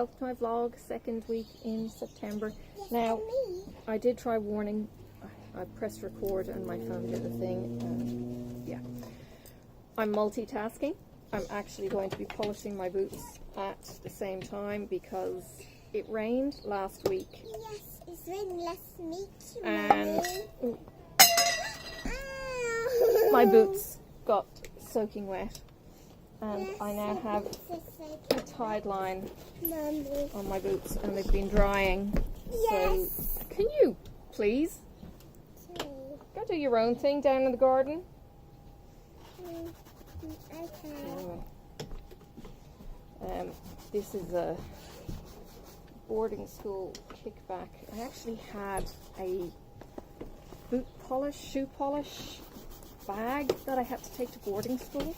welcome to my vlog, second week in September. Now, I did try warning. I pressed record and my phone did the thing. Yeah, I'm multitasking. I'm actually going to be polishing my boots at the same time because it rained last week. Yes, it's rained last week. And my boots got soaking wet. And I now have a Tide line on my boots and they've been drying. So, can you please go do your own thing down in the garden? Anyway, this is a boarding school kickback. I actually had a boot polish, shoe polish bag that I had to take to boarding school.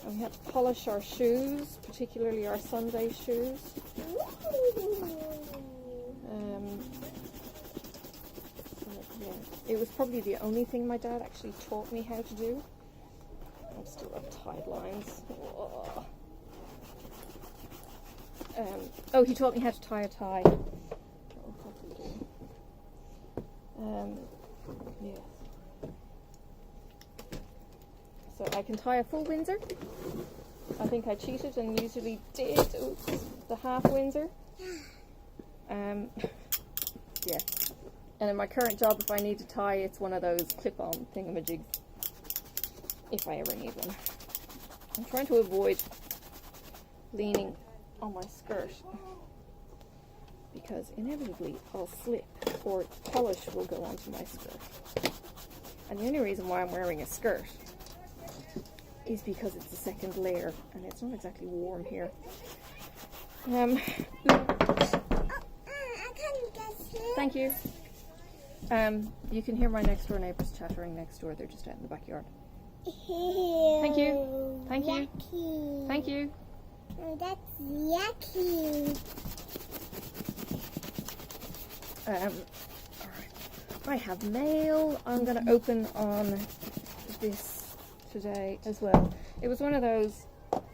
And we had to polish our shoes, particularly our Sunday shoes. Yeah, it was probably the only thing my dad actually taught me how to do. I still have Tide lines. Oh, he taught me how to tie a tie. That will probably do. Yes. So I can tie a full Windsor. I think I cheated and usually did the half Windsor. Yeah. And in my current job, if I need to tie, it's one of those clip-on thingamajigs. If I ever need one. I'm trying to avoid leaning on my skirt because inevitably I'll slip or polish will go onto my skirt. And the only reason why I'm wearing a skirt is because it's the second layer and it's not exactly warm here. Thank you. You can hear my next door neighbours chattering next door. They're just out in the backyard. Thank you. Thank you. Yucky. Thank you. Oh, that's yucky. Alright. I have mail. I'm going to open on this today as well. It was one of those,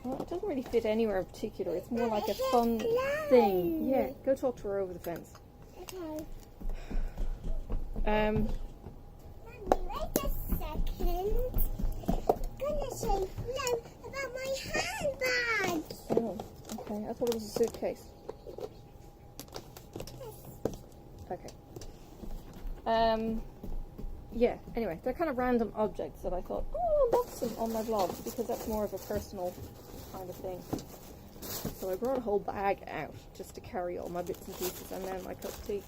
well, it doesn't really fit anywhere in particular. It's more like a fun thing. Yeah, go talk to her over the fence. Okay. Mommy, wait a second. I'm gonna say no about my handbag. Oh, okay. I thought it was a suitcase. Okay. Yeah, anyway, they're kind of random objects that I thought, oh, I'll box them on my vlog because that's more of a personal kind of thing. So I brought a whole bag out just to carry all my bits and pieces and then my cup of tea.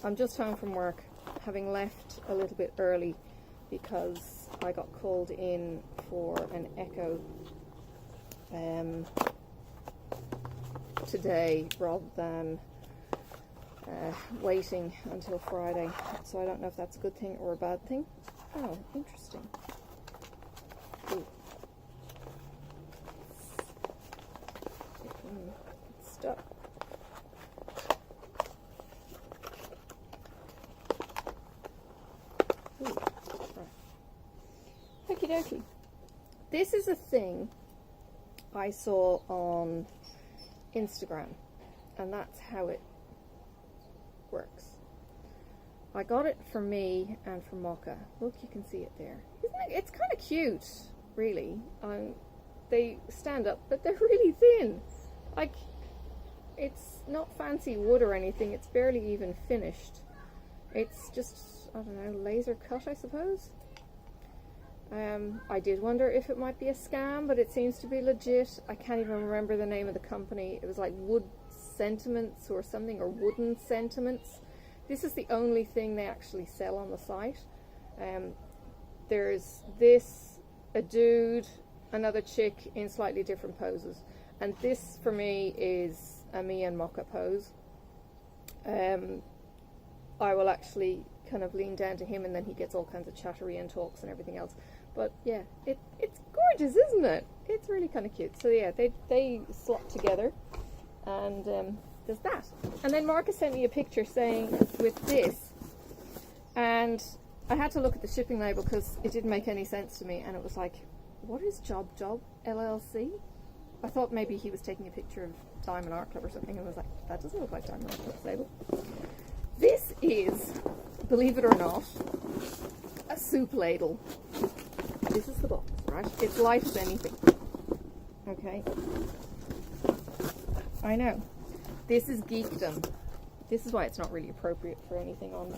I'm just home from work, having left a little bit early because I got called in for an echo today rather than waiting until Friday. So I don't know if that's a good thing or a bad thing. Oh, interesting. Ooh. It's stuck. Okie dokie. This is a thing I saw on Instagram, and that's how it works. I got it for me and for Mocha. Look, you can see it there. Isn't it? It's kind of cute, really. They stand up, but they're really thin. Like, it's not fancy wood or anything. It's barely even finished. It's just, I don't know, laser cut, I suppose. I did wonder if it might be a scam, but it seems to be legit. I can't even remember the name of the company. It was like Wood Sentiments or something, or Wooden Sentiments. This is the only thing they actually sell on the site. There's this, a dude, another chick in slightly different poses. And this, for me, is a me and Mocha pose. I will actually kind of lean down to him and then he gets all kinds of chattery and talks and everything else. But yeah, it's gorgeous, isn't it? It's really kind of cute. So yeah, they slot together and there's that. And then Marcus sent me a picture saying with this, and I had to look at the shipping label because it didn't make any sense to me, and it was like, what is Job LLC? I thought maybe he was taking a picture of Diamond Art Club or something, and I was like, that doesn't look like Diamond Art Club's label. This is, believe it or not, a soup ladle. This is the box, right? It's light as anything. Okay. I know. This is geekdom. This is why it's not really appropriate for anything on,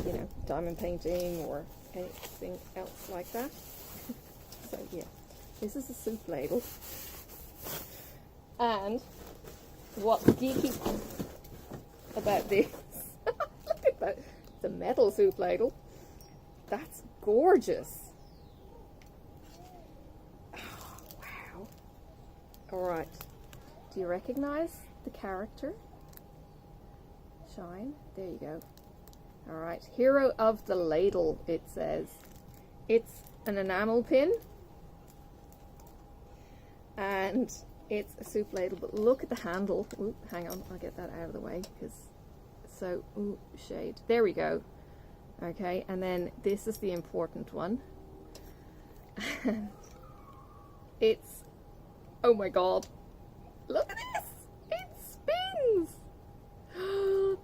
you know, diamond painting or anything else like that. So yeah, this is a soup ladle. And what's geeky about this, look at that, it's a metal soup ladle. That's gorgeous. Oh, wow. Alright, do you recognize the character? Shine, there you go. Alright, hero of the ladle, it says. It's an enamel pin. And it's a soup ladle, but look at the handle. Ooh, hang on, I'll get that out of the way, because so, ooh, shade. There we go. Okay, and then this is the important one. It's, oh my god, look at this! It spins!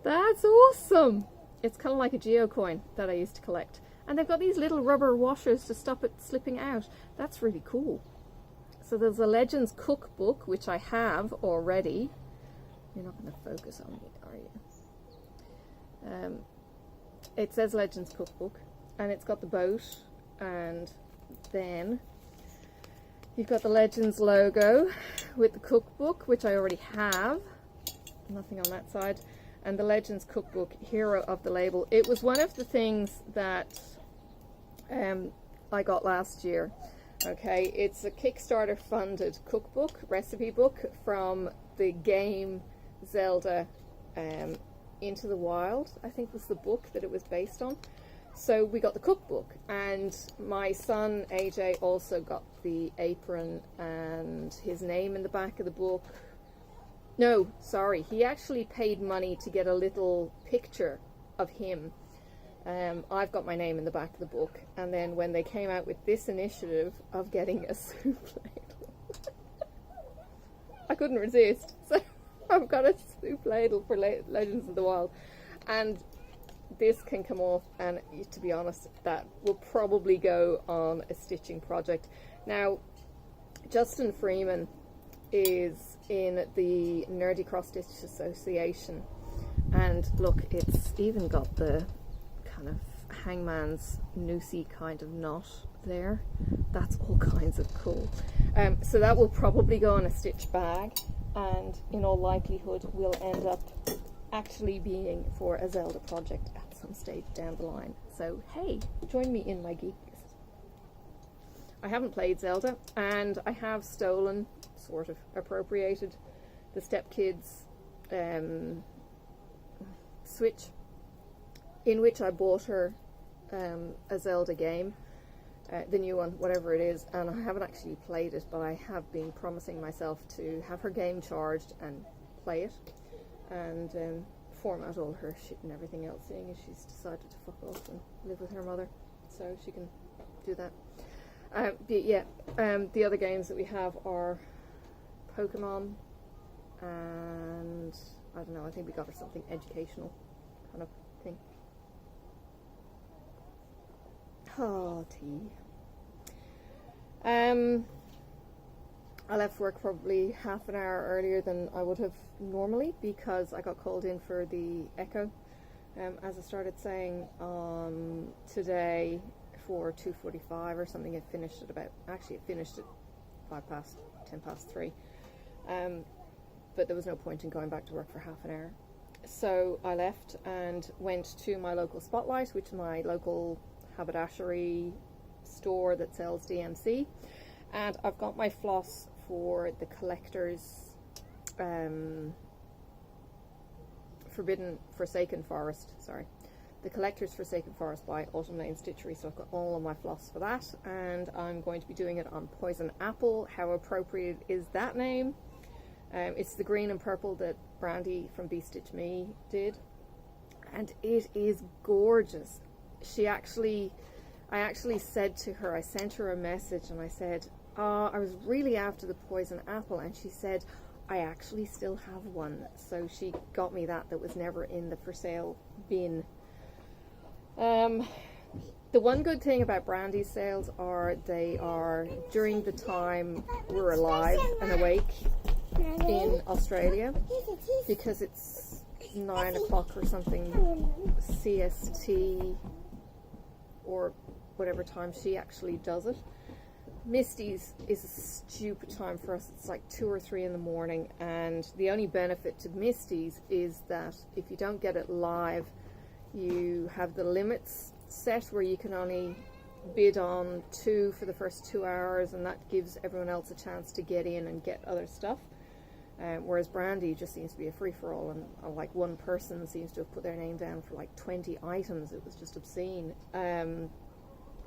That's awesome! It's kind of like a geocoin that I used to collect. And they've got these little rubber washers to stop it slipping out. That's really cool. So there's a Legends cookbook, which I have already. You're not going to focus on me, are you? It says Legends cookbook, and it's got the boat, and then you've got the Legends logo with the cookbook, which I already have. Nothing on that side. And the Legends cookbook, hero of the label. It was one of the things that I got last year. Okay, it's a Kickstarter funded cookbook, recipe book from the game Zelda Into the Wild, I think was the book that it was based on. So we got the cookbook, and my son AJ also got the apron and his name in the back of the book. No, sorry, he actually paid money to get a little picture of him. I've got my name in the back of the book, and then when they came out with this initiative of getting a soup ladle, I couldn't resist, so I've got a soup ladle for Legends of the Wild, and this can come off, and to be honest, that will probably go on a stitching project. Now, Justin Freeman is in the Nerdy Cross Stitch Association, and look, it's even got the kind of hangman's noosey kind of knot there. That's all kinds of cool. So that will probably go in a stitch bag, and in all likelihood will end up actually being for a Zelda project at some stage down the line. So hey, join me in my geekness. I haven't played Zelda, and I have stolen, sort of appropriated, the stepkids Switch, in which I bought her a Zelda game, the new one, whatever it is, and I haven't actually played it, but I have been promising myself to have her game charged and play it, and format all her shit and everything else, seeing as she's decided to fuck off and live with her mother, so she can do that. But yeah, the other games that we have are Pokemon, and I don't know, I think we got her something educational kind of thing. Oh, tea. I left work probably half an hour earlier than I would have normally because I got called in for the echo. As I started saying, today for 2:45 or something, it finished at about, actually it finished at 10 past 3. But there was no point in going back to work for half an hour. So I left and went to my local Spotlight, which is my local haberdashery store that sells DMC, and I've got my floss for the Collector's Forsaken Forest, the Collector's Forsaken Forest by Autumn Lane Stitchery, so I've got all of my floss for that, and I'm going to be doing it on Poison Apple. How appropriate is that name? It's the green and purple that Brandy from Be Stitch Me did, and it is gorgeous. I actually said to her, I sent her a message and I said, I was really after the Poison Apple, and she said, I actually still have one. So she got me that was never in the for sale bin. The one good thing about Brandy's sales are they are during the time we're alive and awake in Australia, because it's 9 o'clock or something CST, or whatever time she actually does it. Misty's is a stupid time for us. It's like 2 or 3 in the morning, and the only benefit to Misty's is that if you don't get it live, you have the limits set where you can only bid on 2 for the first 2 hours, and that gives everyone else a chance to get in and get other stuff. Whereas Brandy just seems to be a free-for-all, and like one person seems to have put their name down for like 20 items. It was just obscene. And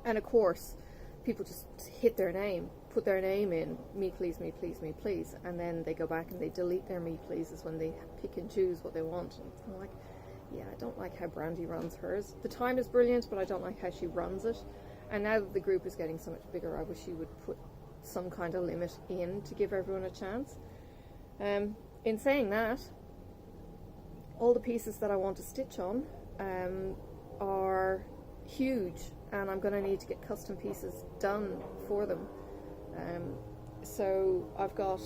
of course, people just hit their name, put their name in, me please, me please, me please, and then they go back and they delete their me pleases when they pick and choose what they want. And I'm like, yeah, I don't like how Brandy runs hers. The time is brilliant, but I don't like how she runs it. And now that the group is getting so much bigger, I wish she would put some kind of limit in to give everyone a chance. In saying that, all the pieces that I want to stitch on are huge, and I'm going to need to get custom pieces done for them. So I've got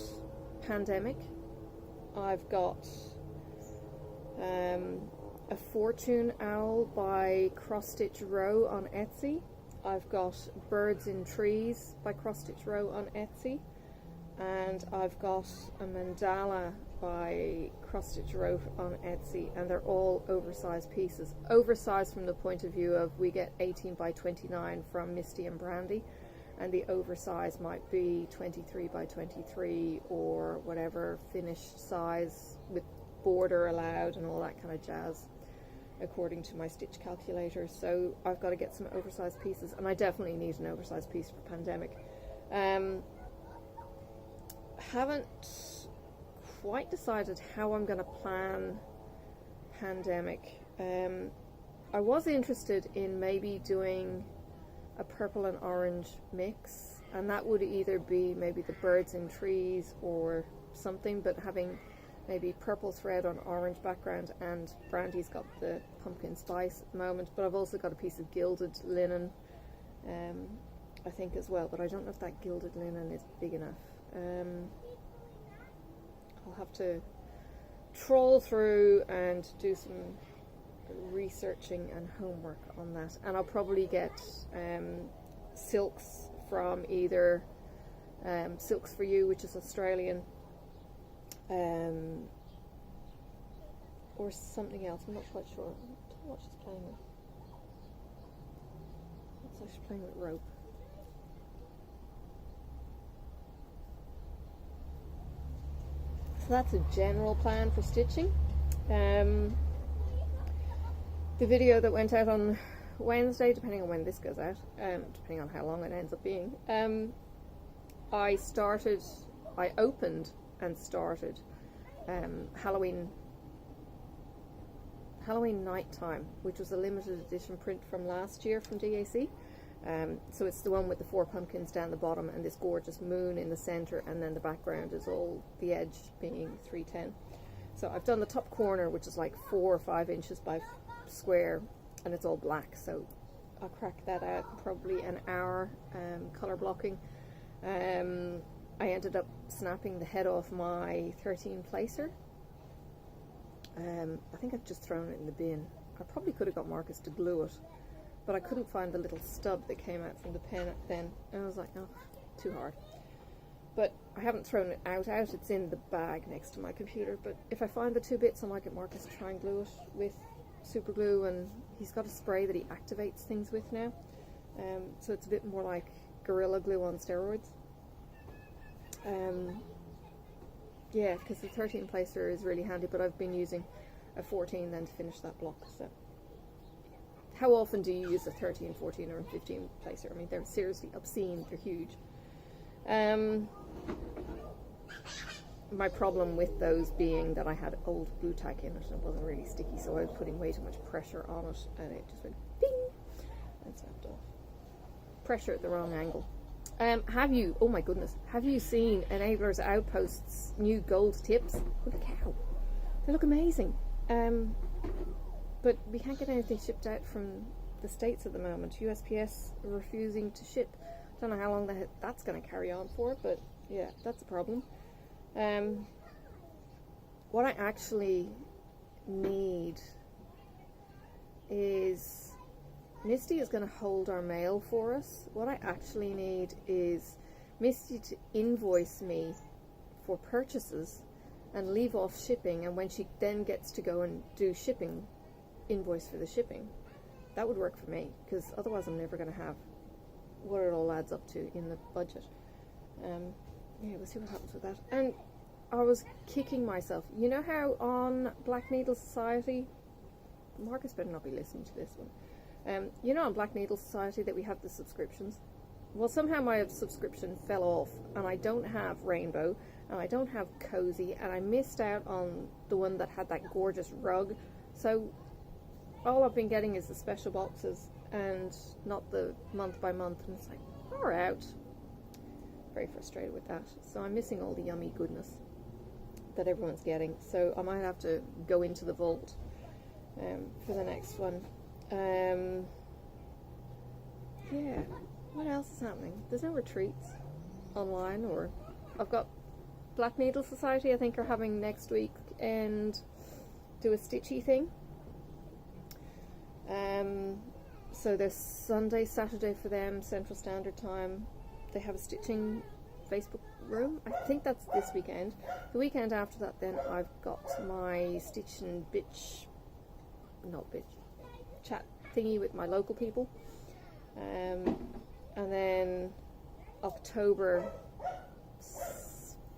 Pandemic, I've got a Fortune Owl by Cross Stitch Row on Etsy, I've got Birds in Trees by Cross Stitch Row on Etsy, and I've got a mandala by Cross Stitch Row on Etsy, and they're all oversized pieces. Oversized from the point of view of we get 18 by 29 from Misty and Brandy, and the oversize might be 23 by 23 or whatever finished size with border allowed and all that kind of jazz, according to my stitch calculator. So I've got to get some oversized pieces, and I definitely need an oversized piece for Pandemic. Haven't quite decided how I'm going to plan Pandemic. I was interested in maybe doing a purple and orange mix, and that would either be maybe the Birds in Trees or something, but having maybe purple thread on orange background, and Brandy's got the pumpkin spice at the moment, but I've also got a piece of gilded linen I think as well, but I don't know if that gilded linen is big enough. I'll have to trawl through and do some researching and homework on that, and I'll probably get silks from either Silks for You, which is Australian, or something else. I'm not quite sure. I don't know what she's playing with. Looks like she's playing with rope. So that's a general plan for stitching. The video that went out on Wednesday, depending on when this goes out, depending on how long it ends up being, I opened and started Halloween Nighttime, which was a limited edition print from last year from DAC. So it's the one with the 4 pumpkins down the bottom and this gorgeous moon in the center, and then the background is all the edge being 310. So I've done the top corner, which is like 4 or 5 inches by square, and it's all black, so I'll crack that out in probably an hour color blocking. I ended up snapping the head off my 13 placer. I think I've just thrown it in the bin. I probably could have got Marcus to glue it, but I couldn't find the little stub that came out from the pen then, and I was like, oh, too hard. But I haven't thrown it out, it's in the bag next to my computer, but if I find the 2 bits, I might get Marcus to try and glue it with super glue, and he's got a spray that he activates things with now, so it's a bit more like Gorilla Glue on steroids. Yeah, because the 13 placer is really handy, but I've been using a 14 then to finish that block. So how often do you use a 13, 14 or a 15 placer? I mean, they're seriously obscene, they're huge. My problem with those being that I had old glue tack in it and it wasn't really sticky, so I was putting way too much pressure on it and it just went ding and snapped off. Pressure at the wrong angle. Have you, oh my goodness, have you seen Enabler's Outpost's new gold tips? Holy cow, they look amazing. But we can't get anything shipped out from the States at the moment. USPS refusing to ship. Don't know how long that's going to carry on for, but yeah, that's a problem. What I actually need is, Misty is going to hold our mail for us. What I actually need is Misty to invoice me for purchases and leave off shipping, and when she then gets to go and do shipping, invoice for the shipping. That would work for me, because otherwise I'm never going to have what it all adds up to in the budget. Yeah, we'll see what happens with that. And I was kicking myself. You know how on Black Needle Society, Marcus better not be listening to this one. You know on Black Needle Society that we have the subscriptions? Well, somehow my subscription fell off, and I don't have Rainbow, and I don't have Cozy, and I missed out on the one that had that gorgeous rug. So all I've been getting is the special boxes and not the month by month, and it's like, far out. Very frustrated with that. So I'm missing all the yummy goodness that everyone's getting. So I might have to go into the vault for the next one. Yeah, what else is happening? There's no retreats online, or I've got Black Needle Society, I think, are having next week and do a stitchy thing. So there's Sunday, Saturday for them, Central Standard Time. They have a stitching Facebook room. I think that's this weekend. The weekend after that, then I've got my stitch and chat thingy with my local people. And then October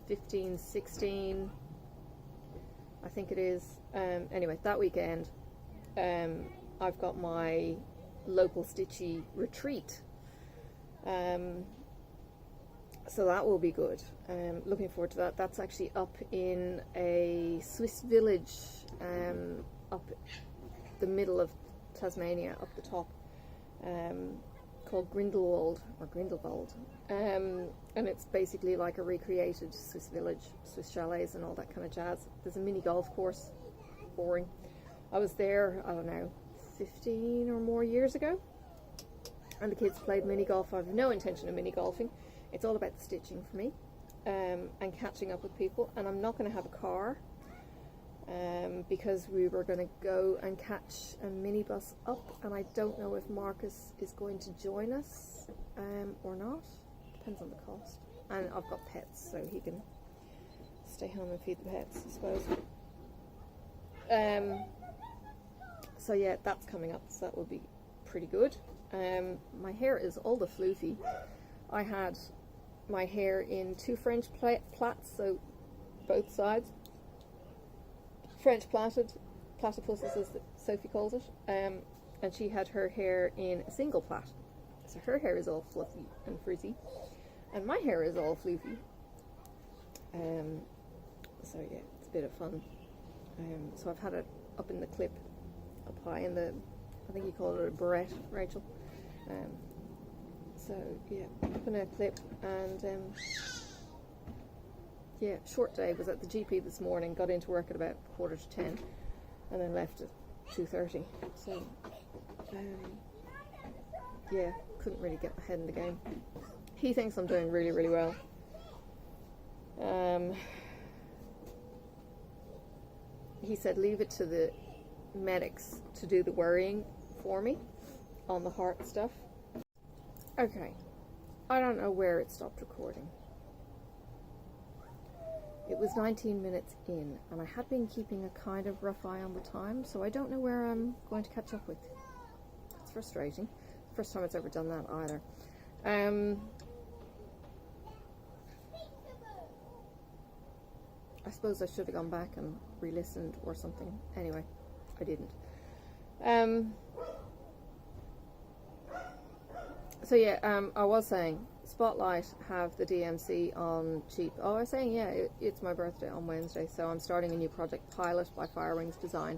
15, 16, I think it is. Anyway, that weekend, I've got my local stitchy retreat. So that will be good. Looking forward to that. That's actually up in a Swiss village, up the middle of Tasmania, up the top, called Grindelwald, or Grindelwald. And it's basically like a recreated Swiss village, Swiss chalets and all that kind of jazz. There's a mini golf course. Boring. I was there, I don't know, 15 or more years ago, and the kids played mini golf. I have no intention of mini golfing. It's all about the stitching for me, and catching up with people. And I'm not going to have a car, because we were going to go and catch a minibus up, and I don't know if Marcus is going to join us or not. Depends on the cost. And I've got pets, so he can stay home and feed the pets, I suppose. So yeah, that's coming up, so that will be pretty good. My hair is all the floofy. I had my hair in 2 French plaits, so both sides. French plaited, platypuses as Sophie calls it, and she had her hair in a single plait. So her hair is all fluffy and frizzy, and my hair is all floofy. So yeah, it's a bit of fun. So I've had it up in the clip, up high in the, I think you call it a barrette, Rachel. So yeah, up in a clip, and yeah, short day. Was at the GP this morning, got into work at about 10:15, and then left at 2:30. So yeah, couldn't really get my head in the game. He thinks I'm doing really, really well. He said leave it to the medics to do the worrying for me on the heart stuff. Okay, I don't know where it stopped recording. It was 19 minutes in, and I had been keeping a kind of rough eye on the time, so I don't know where I'm going to catch up with. It's frustrating. First time it's ever done that either. I suppose I should have gone back and re-listened or something. Anyway, I didn't. So yeah, I was saying, Spotlight have the DMC on cheap. Oh, I was saying, yeah, it's my birthday on Wednesday, so I'm starting a new project, Pilot by Firewings Design.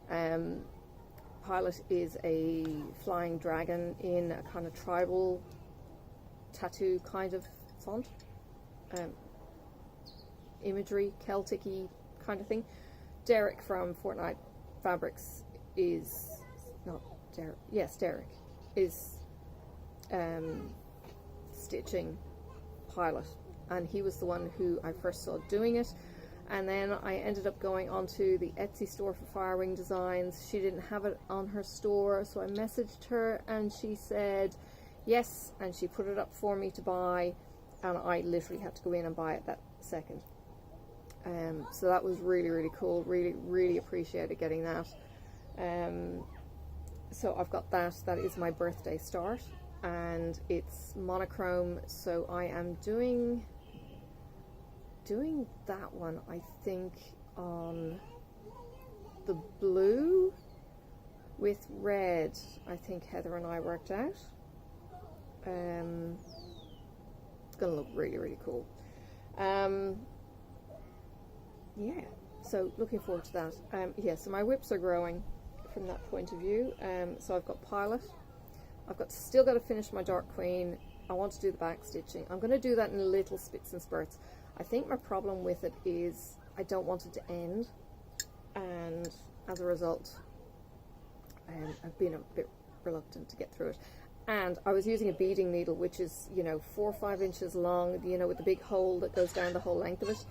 Pilot is a flying dragon in a kind of tribal tattoo kind of font, imagery, Celtic-y kind of thing. Derek from Fortnite Fabrics is not Derek. Yes, Derek is stitching Pilot, and he was the one who I first saw doing it. And then I ended up going onto the Etsy store for Firewing Designs. She didn't have it on her store, so I messaged her and she said yes, and she put it up for me to buy, and I literally had to go in and buy it that second. So that was really, really cool. Really, really appreciated getting that. So I've got that. That is my birthday start, and it's monochrome, so I am doing that one, I think, on the blue with red. I think Heather and I worked out. It's gonna look really, really cool. Yeah, so looking forward to that. Yeah, so my whips are growing from that point of view. So I've got Pilot. I've still got to finish my Dark Queen. I want to do the back stitching. I'm going to do that in little spits and spurts. I think my problem with it is I don't want it to end, and as a result I've been a bit reluctant to get through it. And I was using a beading needle, which is, you know, 4 or 5 inches long, you know, with the big hole that goes down the whole length of it,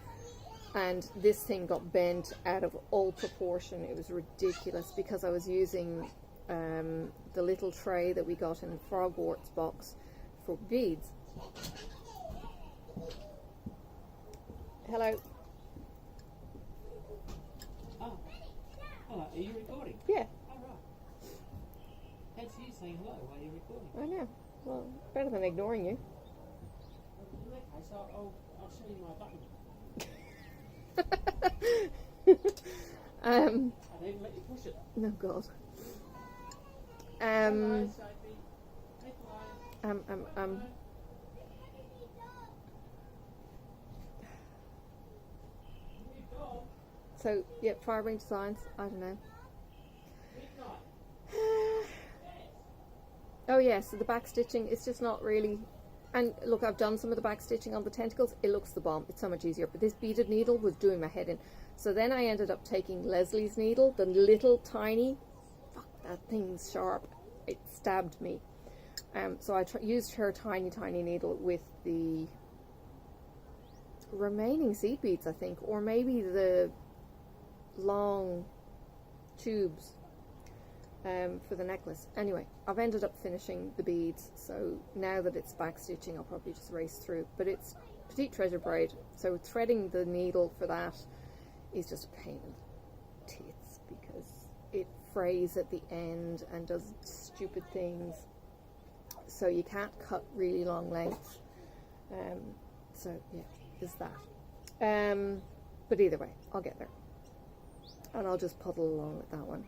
and this thing got bent out of all proportion. It was ridiculous because I was using the little tray that we got in Frogwart's box for beads. Hello. Oh, hello. Are you recording? Yeah. Oh, right. That's you saying hello while you're recording. I know. Well, better than ignoring you. In that case, I'll show you my button. I didn't even let you push it. No, God. Hello, Sophie. Hello. So, yeah, Firewing Designs, I don't know. Oh yeah, so the back stitching, it's just not really, and look, I've done some of the back stitching on the tentacles. It looks the bomb. It's so much easier, but this beaded needle was doing my head in. So then I ended up taking Leslie's needle, the little tiny, fuck, that thing's sharp. It stabbed me. So I used her tiny needle with the remaining seed beads, I think, or maybe the long tubes for the necklace. Anyway, I've ended up finishing the beads, so now that it's back stitching, I'll probably just race through. But it's Petite Treasure braid, so threading the needle for that is just a pain in the tits because it frays at the end and does stupid things, so you can't cut really long lengths. So yeah, there's that. But either way, I'll get there, and I'll just puddle along with that one.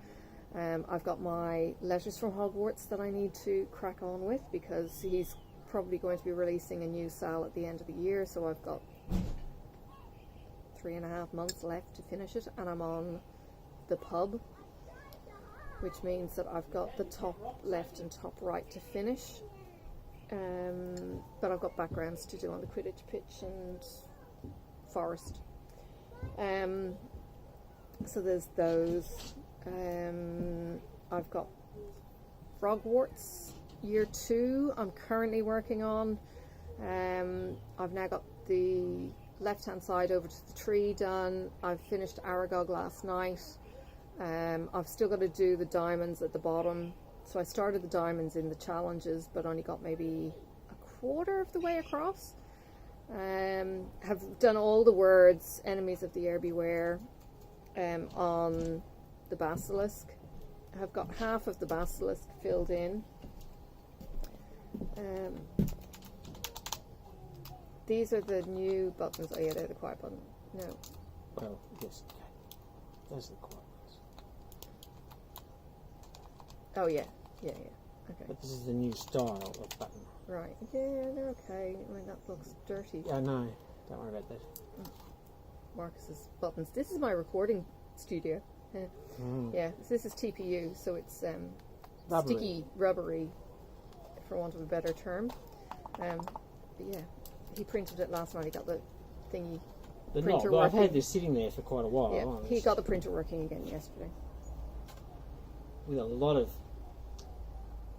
I've got my Letters from Hogwarts that I need to crack on with because he's probably going to be releasing a new Sal at the end of the year, so I've got 3.5 months left to finish it, and I'm on the pub, which means that I've got the top left and top right to finish, but I've got backgrounds to do on the Quidditch pitch and forest. So there's those. I've got Frogwarts Year 2 I'm currently working on. I've now got the left hand side over to the tree done. I've finished Aragog last night. I've still got to do the diamonds at the bottom. So I started the diamonds in the challenges but only got maybe a quarter of the way across. Have done all the words, enemies of the air beware, on the basilisk. I've got half of the basilisk filled in. These are the new buttons. Oh yeah, they're the quiet button. No. Well, yes, okay. Those are the quiet ones. Oh yeah, yeah. Okay. But this is the new style of button. Right. Yeah, they're okay. I mean, that looks dirty. Yeah, no, don't worry about that. Marcus's buttons. This is my recording studio. Yeah, so this is TPU, so it's Rubbery. sticky, rubbery, for want of a better term. But yeah, he printed it last night. He got the thingy. The Printer knob. But I've working. had this sitting there for quite a while. Yeah, Oh, he got the printer working again yesterday. with a lot of.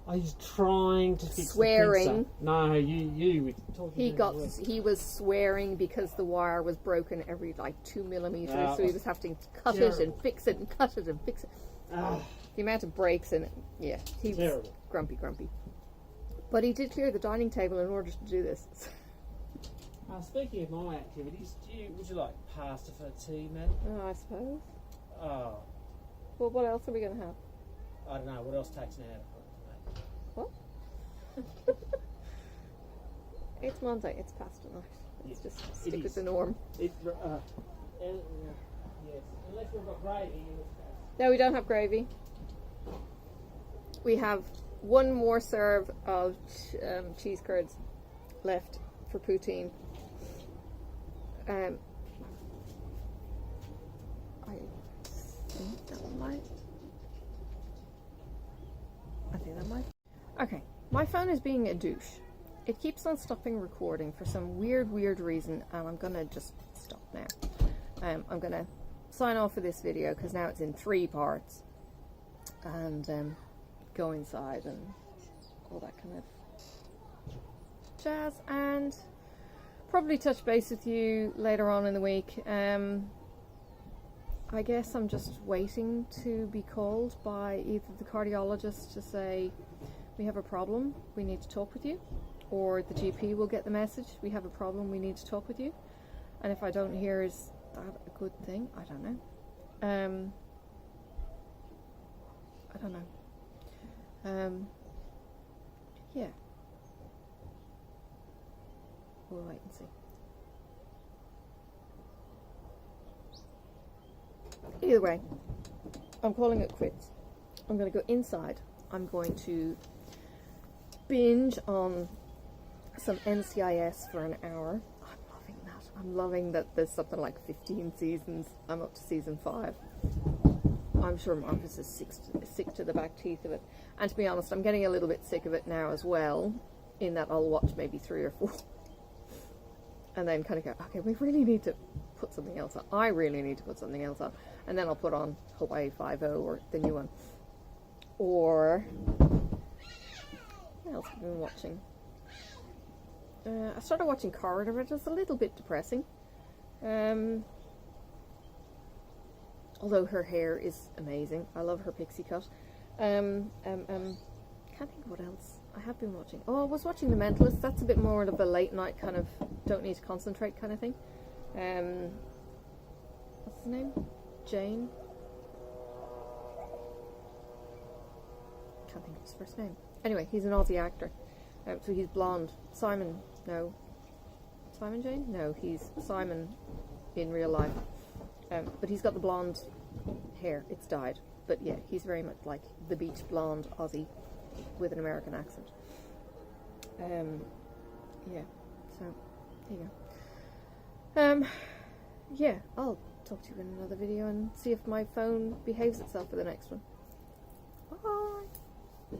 I was trying to fix Swearing. The printer. No, you were talking. He was swearing because the wire was broken every like 2 millimeters, Ah, so he was having to cut it terrible. and fix it and cut it and fix it. Ah, The amount of breaks in it, yeah, he was terrible. grumpy. But he did clear the dining table in order to do this. Speaking of my activities, would you like pasta for tea, man? Oh, I suppose. Oh, Well, what else are we going to have? I don't know. What else takes an hour to What? It's Monday. It's pasta night. Let's Yeah, just it stick with is. the norm. make? Yes, unless we've got gravy in this case. No, we don't have gravy. We have one more serve of cheese curds left for poutine. I think that might. Okay, my phone is being a douche. It keeps on stopping recording for some weird reason, and I'm gonna just stop now. I'm gonna sign off for this video because now it's in 3 parts, and go inside and all that kind of jazz, and probably touch base with you later on in the week. I guess I'm just waiting to be called by either the cardiologist to say we have a problem, we need to talk with you, or the GP will get the message, we have a problem, we need to talk with you. And if I don't hear, is that a good thing? I don't know. Yeah. We'll wait and see. Either way, I'm calling it quits. I'm going to go inside. I'm going to binge on some NCIS for an hour. I'm loving that. I'm loving that there's something like 15 seasons. I'm up to season 5. I'm sure Marcus is sick to the back teeth of it. And to be honest, I'm getting a little bit sick of it now as well, in that I'll watch maybe 3 or 4. And then kind of go, okay, we really need to put something else on. I really need to put something else on. And then I'll put on Hawaii 5.0 or the new one. Or, what else have I been watching? I started watching Corridor, but it's a little bit depressing. Although her hair is amazing. I love her pixie cut. Can't think of what else I have been watching. Oh, I was watching The Mentalist. That's a bit more of a late night kind of, don't need to concentrate kind of thing. What's his name? Jane? Can't think of his first name. Anyway, he's an Aussie actor. So he's blonde. Simon Jane? No, he's Simon in real life. But he's got the blonde hair. It's dyed. But yeah, he's very much like the beach blonde Aussie with an American accent. Yeah, so there you go. Yeah, I'll talk to you in another video and see if my phone behaves itself for the next one. Bye!